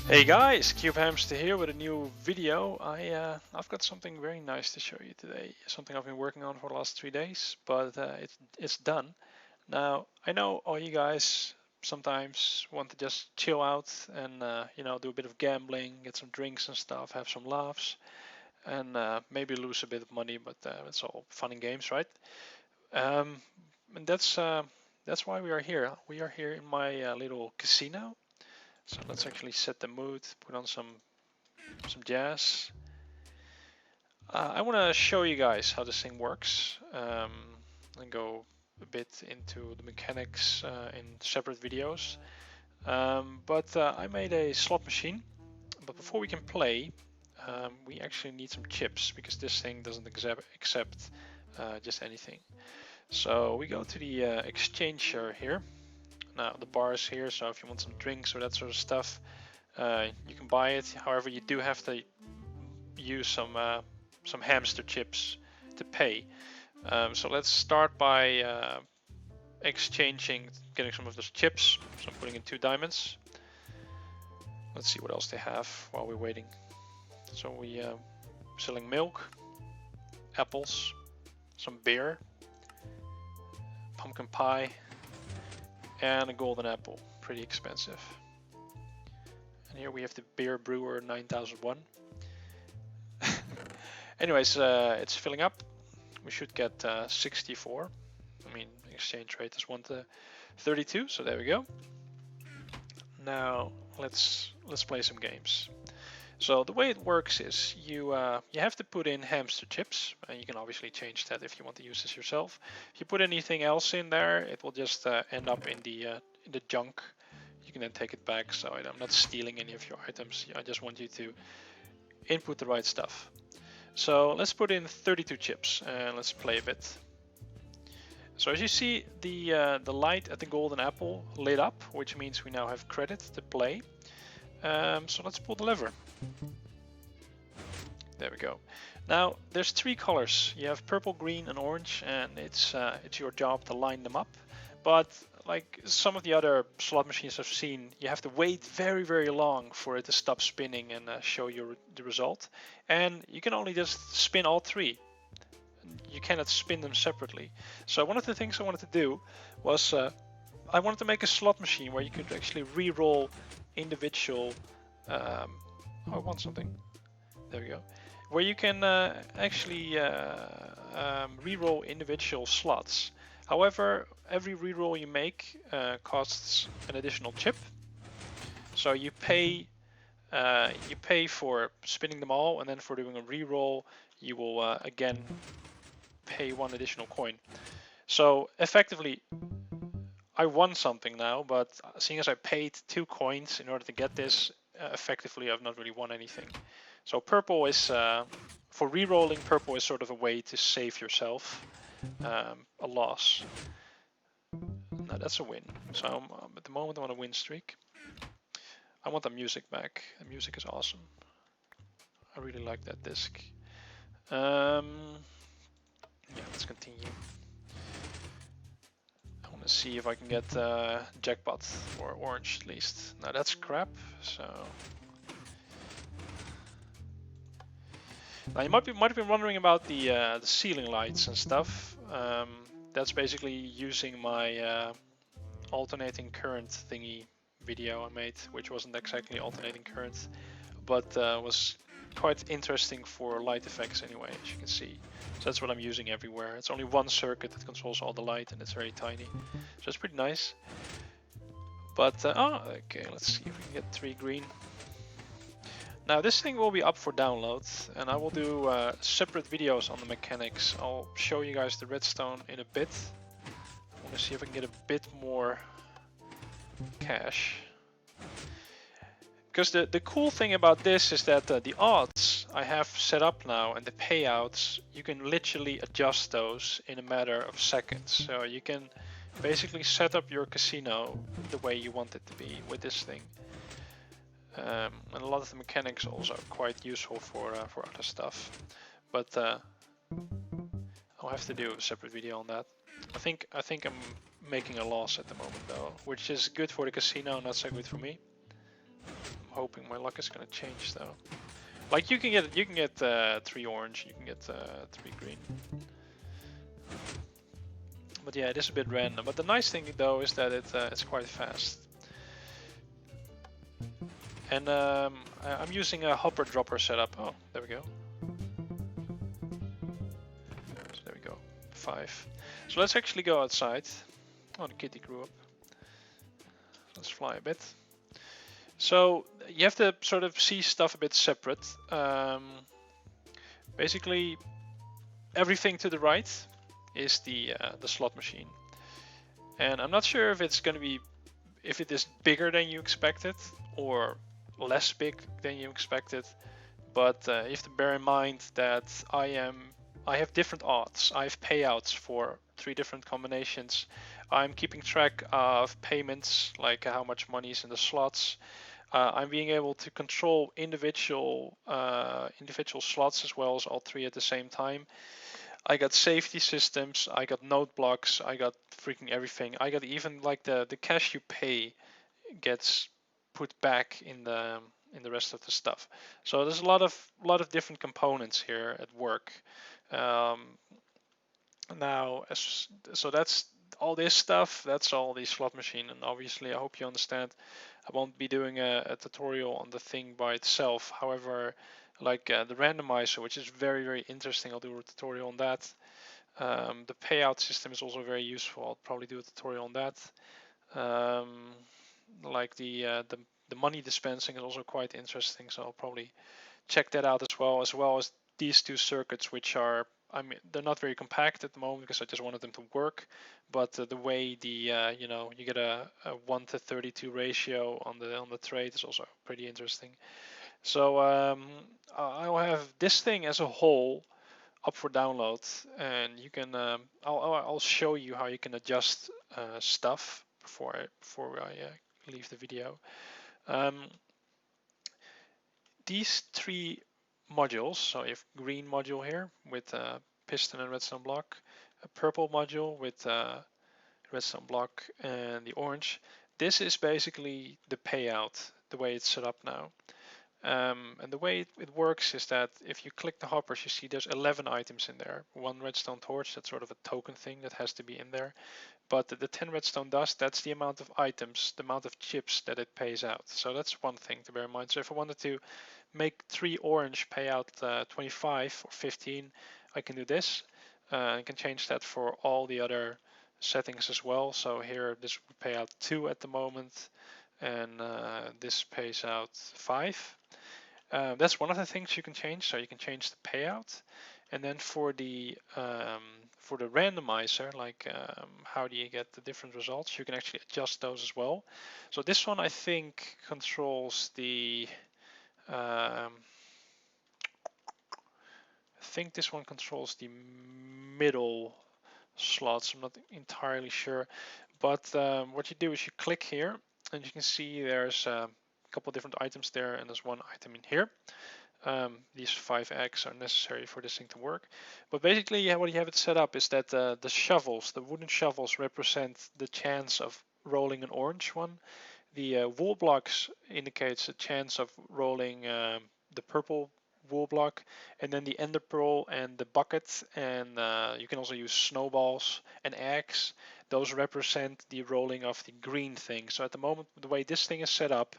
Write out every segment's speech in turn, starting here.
Hey guys, Cubehamster here with a new video. I've got something very nice to show you today. Something I've been working on for the last 3 days, but it's done. Now I know all you guys sometimes want to just chill out and do a bit of gambling, get some drinks and stuff, have some laughs, and maybe lose a bit of money. But it's all fun and games, right? Um, and that's why we are here. We are here in my little casino. So let's actually set the mood, put on some jazz. I want to show you guys how this thing works and go a bit into the mechanics in separate videos. But I made a slot machine, but before we can play, we actually need some chips because this thing doesn't accept just anything. So we go to the exchanger here. Now the bar is here, so if you want some drinks or that sort of stuff, you can buy it. However, you do have to use some hamster chips to pay. So let's start by getting some of those chips. So I'm putting in 2 diamonds. Let's see what else they have while we're waiting. So we selling milk, apples, some beer, pumpkin pie, and a golden apple. Pretty expensive. And here we have the beer brewer 9001. Anyways, it's filling up. We should get 64. I mean, exchange rate is 1 to 32, so there we go. Now let's play some games. So the way it works is you have to put in hamster chips. You can obviously change that if you want to use this yourself. If you put anything else in there, it will just end up in the junk. You can then take it back. So I'm not stealing any of your items. I just want you to input the right stuff. So let's put in 32 chips and let's play a bit. So as you see, the light at the golden apple lit up, which means we now have credit to play. So let's pull the lever. There we go. Now there's 3 colors. You have purple, green, and orange, and it's your job to line them up. But like some of the other slot machines I've seen, you have to wait very, very long for it to stop spinning and show you the result. And you can only just spin all 3. You cannot spin them separately. So one of the things I wanted to do was I wanted to make a slot machine where you could actually re-roll individual. I want something. There we go. Where you can actually re-roll individual slots. However, every re-roll you make costs an additional chip. So you pay for spinning them all, and then for doing a re-roll, you will again pay 1 additional coin. So effectively, I won something now, but seeing as I paid 2 coins in order to get this, effectively I've not really won anything. So purple is, for re-rolling, purple is sort of a way to save yourself a loss. Now that's a win. So at the moment I'm on a win streak. I want the music back. The music is awesome. I really like that disc. Yeah, let's continue. I want to see if I can get jackpot or orange at least. Now that's crap. So now you might have been wondering about the ceiling lights and stuff. That's basically using my alternating current thingy video I made, which wasn't exactly alternating current, but was quite interesting for light effects anyway, as you can see. So that's what I'm using everywhere. It's only 1 circuit that controls all the light, and it's very tiny. So it's pretty nice. But, okay, let's see if we can get 3 green. Now this thing will be up for download, and I will do separate videos on the mechanics. I'll show you guys the redstone in a bit. I want to see if I can get a bit more cash. Because the cool thing about this is that the odds I have set up now and the payouts, you can literally adjust those in a matter of seconds. So you can basically set up your casino the way you want it to be with this thing. And a lot of the mechanics are also quite useful for other stuff. But I'll have to do a separate video on that. I think I'm making a loss at the moment though, which is good for the casino, not so good for me. hoping my luck is gonna change though. Like you can get 3 orange, you can get 3 green. But yeah, it is a bit random. But the nice thing though is that it's quite fast. And I'm using a hopper dropper setup. Oh, there we go. So there we go, 5. So let's actually go outside. Oh, the kitty grew up. Let's fly a bit. So you have to sort of see stuff a bit separate. Basically, everything to the right is the slot machine, and I'm not sure if it's going to be, if it is bigger than you expected or less big than you expected. But you have to bear in mind that I have different odds. I have payouts for 3 different combinations. I'm keeping track of payments, like how much money is in the slots. I'm being able to control individual slots as well as all 3 at the same time. I got safety systems, I got Noteblocks, I got freaking everything. I got even like the cash you pay gets put back in the rest of the stuff. So there's a lot of different components here at work. Now, so that's all this stuff. That's all the slot machine, and obviously, I hope you understand. I won't be doing a tutorial on the thing by itself. However, like the randomizer, which is very interesting, I'll do a tutorial on that. The payout system is also very useful. I'll probably do a tutorial on that. Like the money dispensing is also quite interesting, so I'll probably check that out as well as these 2 circuits, which are, I mean, they're not very compact at the moment because I just wanted them to work, but the way the you get a 1:32 ratio on the trade is also pretty interesting. So I'll have this thing as a whole up for download, and you can I'll show you how you can adjust stuff before I leave the video. These 3 modules, so you have green module here with a piston and redstone block, a purple module with a redstone block, and the orange. This is basically the payout, the way it's set up now. And the way it works is that if you click the hoppers, you see there's 11 items in there. 1 redstone torch, that's sort of a token thing that has to be in there. But the 10 redstone dust, that's the amount of items, the amount of chips that it pays out. So that's one thing to bear in mind. So if I wanted to make 3 orange pay out 25 or 15, I can do this. I can change that for all the other settings as well. So here this would pay out 2 at the moment, and this pays out 5. That's one of the things you can change. So you can change the payout, and then for the randomizer, like how do you get the different results, you can actually adjust those as well. So this one I think controls the I think this one controls the middle slots. I'm not entirely sure, but what you do is you click here, and you can see there's a couple different items there, and there's 1 item in here. These 5 eggs are necessary for this thing to work. But basically, what you have it set up is that the shovels, the wooden shovels, represent the chance of rolling an orange one. The wool blocks indicates a chance of rolling the purple wool block, and then the ender pearl and the bucket, and you can also use snowballs and eggs. Those represent the rolling of the green thing. So at the moment, the way this thing is set up,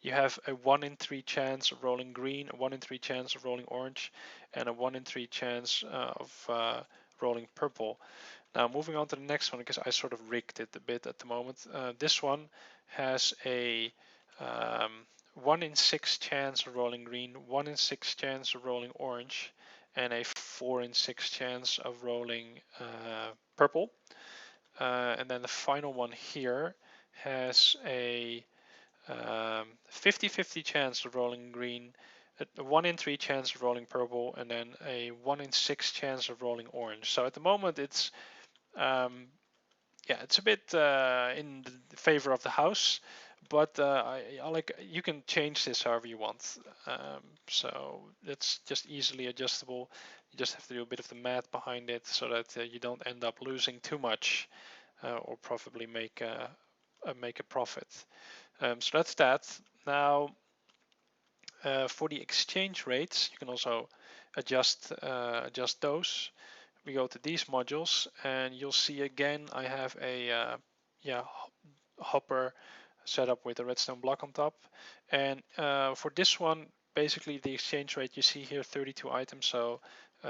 you have a 1 in 3 chance of rolling green, a 1 in 3 chance of rolling orange, and a 1 in 3 chance of rolling purple. Now moving on to the next one, because I sort of rigged it a bit at the moment. This one has a 1 in 6 chance of rolling green, 1 in 6 chance of rolling orange, and a 4 in 6 chance of rolling purple. And then the final one here has a 50-50 chance of rolling green, a 1 in 3 chance of rolling purple, and then a 1 in 6 chance of rolling orange. So at the moment it's it's a bit in the favor of the house, but I like, you can change this however you want. So it's just easily adjustable. You just have to do a bit of the math behind it so that you don't end up losing too much, or probably make a profit. So that's that. Now, For the exchange rates, you can also adjust those. We go to these modules, and you'll see again I have a hopper set up with a redstone block on top. And for this one, basically the exchange rate you see here, 32 items. So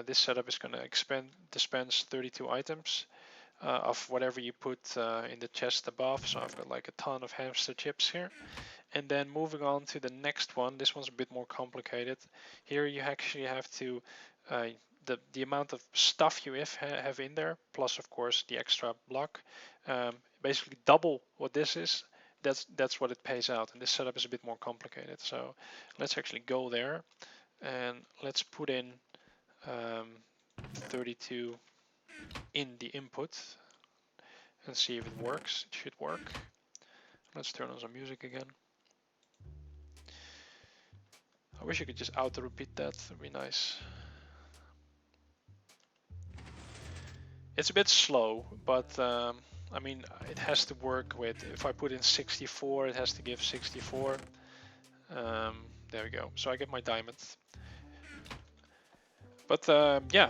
this setup is going to dispense 32 items of whatever you put in the chest above. So I've got like a ton of hamster chips here. And then moving on to the next one, this one's a bit more complicated. Here you actually have to the amount of stuff you have in there, plus of course the extra block, basically double what this is. That's what it pays out, and this setup is a bit more complicated. So let's actually go there, and let's put in 32 in the input and see if it works. It should work. Let's turn on some music again. I wish I could just auto repeat that. That'd be nice. It's a bit slow, but I mean, it has to work with, if I put in 64, it has to give 64. There we go. So I get my diamonds. But yeah,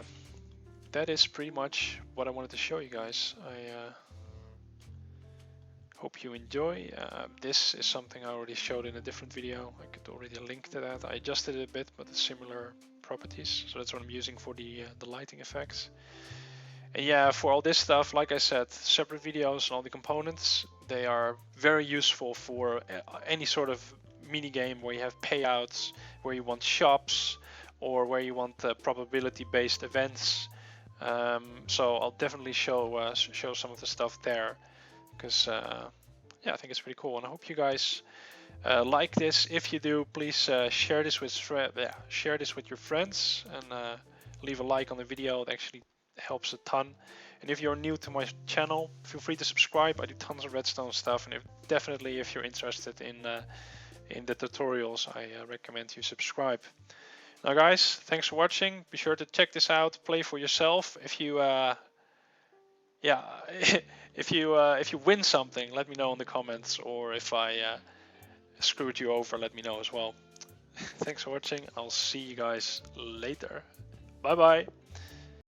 that is pretty much what I wanted to show you guys. I hope you enjoy. This is something I already showed in a different video. I could already link to that. I adjusted it a bit, but it's similar properties. So that's what I'm using for the lighting effects. And yeah, for all this stuff, like I said, separate videos on all the components. They are very useful for any sort of mini game where you have payouts, where you want shops, or where you want probability-based events. So I'll definitely show some of the stuff there, because yeah, I think it's pretty cool, and I hope you guys like this. If you do, please share this with your friends, and leave a like on the video. It actually helps a ton. And if you're new to my channel, feel free to subscribe. I do tons of redstone stuff, and definitely if you're interested in the tutorials, I recommend you subscribe. Now guys, thanks for watching. Be sure to check this out, play for yourself. If you if you win something, let me know in the comments, or if I screwed you over, let me know as well. Thanks for watching. I'll see you guys later. Bye bye.